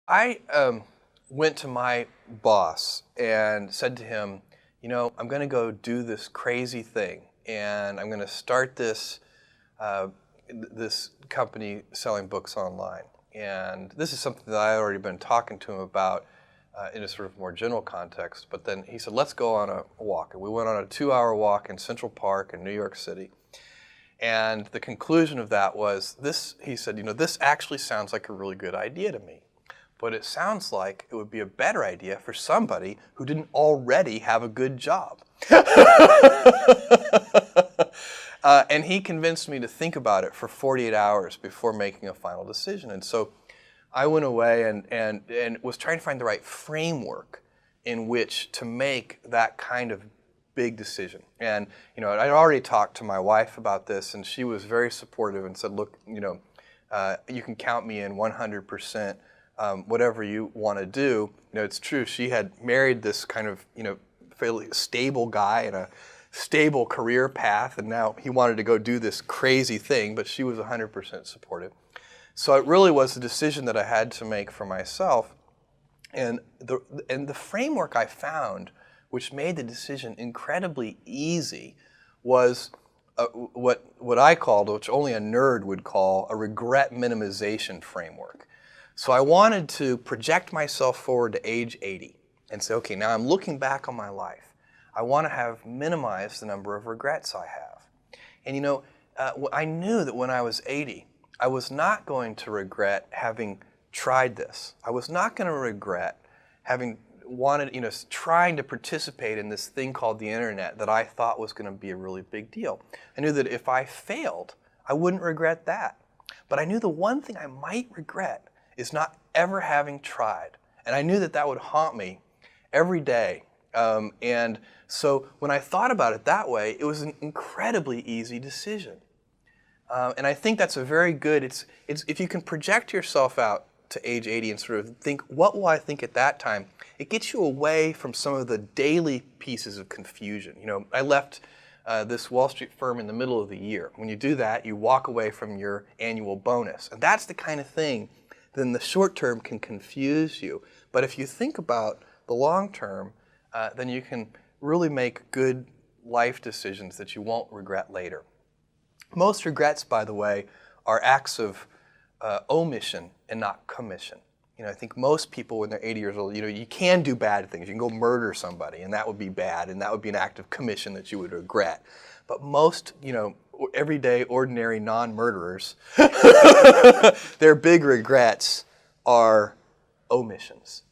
I went to my boss and said to him, I'm going to go do this crazy thing, and I'm going to start this company selling books online. And this is something that I had already been talking to him about in a sort of more general context. But then he said, let's go on a walk. And we went on a 2-hour walk in Central Park in New York City. And the conclusion of that was this. He said, this actually sounds like a really good idea to me. But it sounds like it would be a better idea for somebody who didn't already have a good job. And he convinced me to think about it for 48 hours before making a final decision. And so I went away and was trying to find the right framework in which to make that kind of big decision. And I'd already talked to my wife about this, and she was very supportive and said, look, you can count me in 100%. Whatever you want to do. It's true. She had married this kind of, fairly stable guy and a stable career path, and now he wanted to go do this crazy thing, but she was 100% supportive. So it really was a decision that I had to make for myself. And the framework I found, which made the decision incredibly easy, was what I called, which only a nerd would call, a regret minimization framework. So I wanted to project myself forward to age 80 and say, okay, now I'm looking back on my life. I want to have minimized the number of regrets I have. And I knew that when I was 80, I was not going to regret having tried this. I was not going to regret having trying to participate in this thing called the internet that I thought was going to be a really big deal. I knew that if I failed, I wouldn't regret that. But I knew the one thing I might regret is not ever having tried. And I knew that that would haunt me every day. And so when I thought about it that way, it was an incredibly easy decision. And I think that's a very good, it's if you can project yourself out to age 80 and sort of think, what will I think at that time? It gets you away from some of the daily pieces of confusion. I left this Wall Street firm in the middle of the year. When you do that, you walk away from your annual bonus. And that's the kind of thing then the short term can confuse you. But if you think about the long term, then you can really make good life decisions that you won't regret later. Most regrets, by the way, are acts of omission and not commission. I think most people when they're 80 years old, you can do bad things. You can go murder somebody, and that would be bad, and that would be an act of commission that you would regret. But most, everyday, ordinary non-murderers, their big regrets are omissions.